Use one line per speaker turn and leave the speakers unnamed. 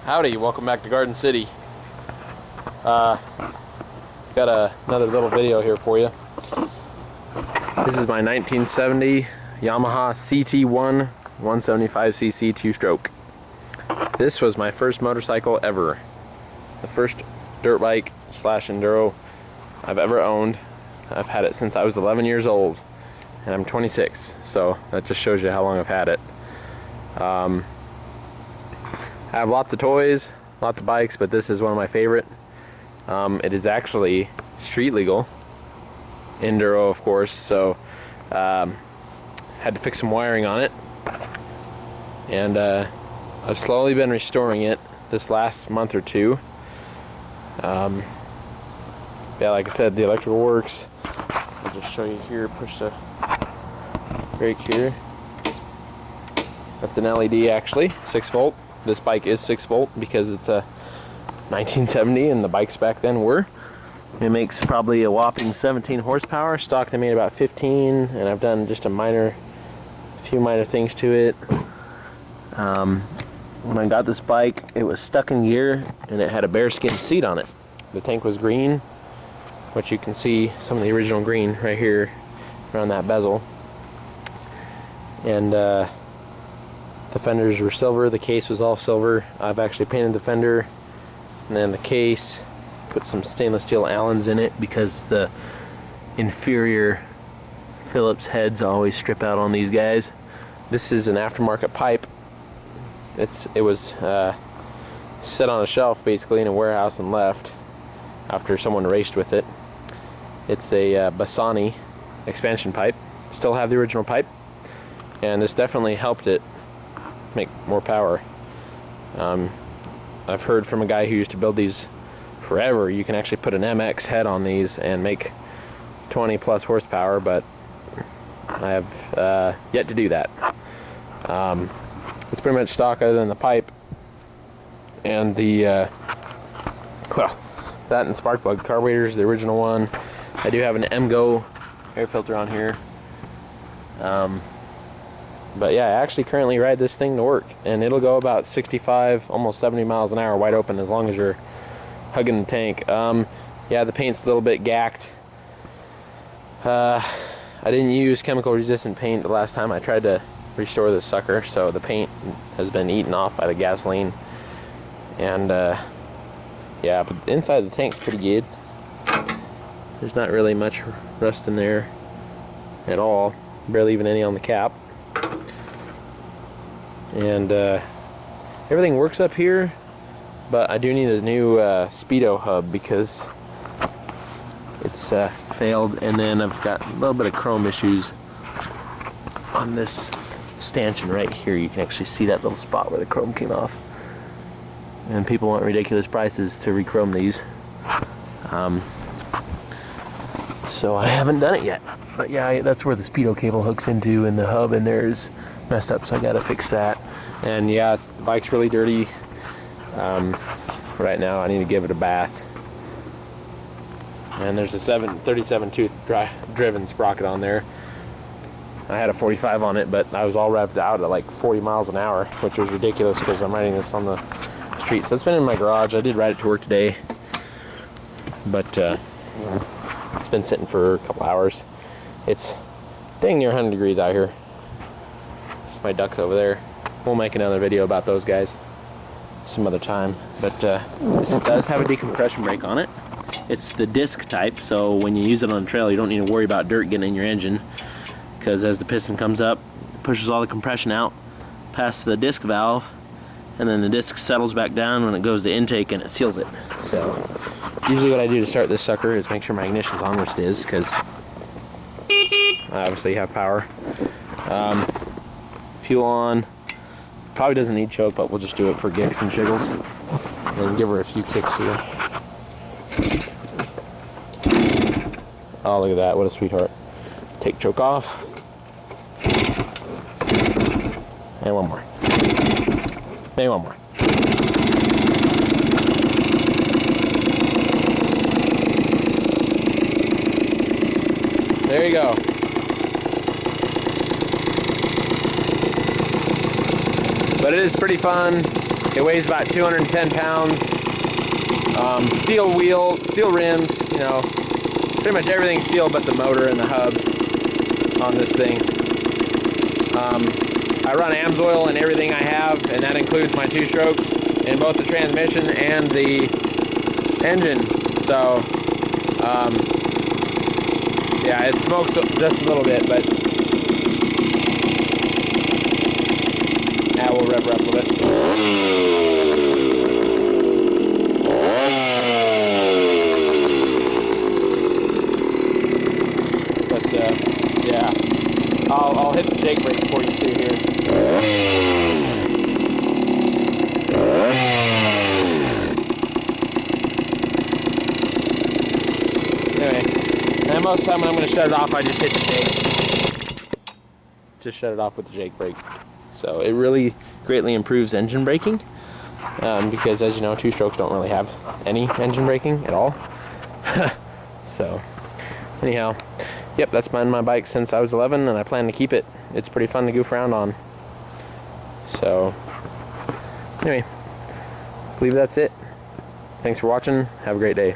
Howdy, welcome back to Garden City. Got another little video here for you. This is my 1970 Yamaha CT1 175cc two-stroke. This was my first motorcycle ever. The first dirt bike slash enduro I've ever owned. I've had it since I was 11 years old, and I'm 26, so that just shows you how long I've had it. I have lots of toys, lots of bikes, but this is one of my favorite. It is actually street legal, enduro of course, so had to fix some wiring on it, and I've slowly been restoring it this last month or two. Yeah, like I said, the electrical works. I'll just show you here. Push the brake here. That's an LED actually, 6 volt. This bike is 6 volt because it's a 1970 and the bikes back then were. It makes probably a whopping 17 horsepower. Stock they made about 15, and I've done just a few minor things to it. When I got this bike, it was stuck in gear and it had a bearskin seat on it. The tank was green, which you can see some of the original green right here around that bezel. And the fenders were silver, the case was all silver. I've actually painted the fender, and then the case, put some stainless steel Allens in it because the inferior Phillips heads always strip out on these guys. This is an aftermarket pipe. It was set on a shelf basically in a warehouse and left after someone raced with it. It's a Bassani expansion pipe. Still have the original pipe, and this definitely helped it make more power. I've heard from a guy who used to build these forever, you can actually put an MX head on these and make 20 plus horsepower, but I have yet to do that. It's pretty much stock other than the pipe and the well, that and spark plug. Carburetor's the original one. I do have an MGO air filter on here. But yeah, I actually currently ride this thing to work, and it'll go about 65, almost 70 miles an hour wide open as long as you're hugging the tank. Yeah, the paint's a little bit gacked. I didn't use chemical resistant paint the last time I tried to restore this sucker, so the paint has been eaten off by the gasoline. And yeah, but the inside of the tank's pretty good. There's not really much rust in there at all, barely even any on the cap. And everything works up here, but I do need a new speedo hub because it's failed, and then I've got a little bit of chrome issues on this stanchion right here. You can actually see that little spot where the chrome came off, and people want ridiculous prices to re-chrome these, so I haven't done it yet. But yeah, that's where the speedo cable hooks into, and the hub in there is messed up, so I gotta fix that. And yeah, the bike's really dirty right now. I need to give it a bath. And there's a 37 tooth driven sprocket on there. I had a 45 on it, but I was all revved out at like 40 miles an hour, which was ridiculous because I'm riding this on the street. So it's been in my garage. I did ride it to work today, but it's been sitting for a couple hours. It's dang near 100 degrees out here. There's my ducks over there. We'll make another video about those guys some other time. But this does have a decompression brake on it. It's the disc type, so when you use it on a trail, you don't need to worry about dirt getting in your engine, because as the piston comes up, it pushes all the compression out past the disc valve, and then the disc settles back down when it goes to intake and it seals it. So usually what I do to start this sucker is make sure my ignition's on, which it is, because I obviously have power. Fuel on. Probably doesn't need choke, but we'll just do it for gigs and jiggles, and give her a few kicks here. Oh, look at that, what a sweetheart. Take choke off, and one more, maybe one more. There you go. But it is pretty fun. It weighs about 210 pounds. Steel wheel, steel rims, you know, pretty much everything's steel but the motor and the hubs on this thing. I run AMSOIL in everything I have, and that includes my 2-strokes in both the transmission and the engine. So, yeah, it smokes just a little bit, but now we'll rev her up a little bit. But yeah, I'll hit the jake brake before you see here. Anyway, and most of the time when I'm going to shut it off, I just hit the jake. Just shut it off with the jake brake. So it really greatly improves engine braking, because as you know, 2-strokes don't really have any engine braking at all. So anyhow, yep, that's been my bike since I was 11, and I plan to keep it. It's pretty fun to goof around on. So anyway, I believe that's it. Thanks for watching. Have a great day.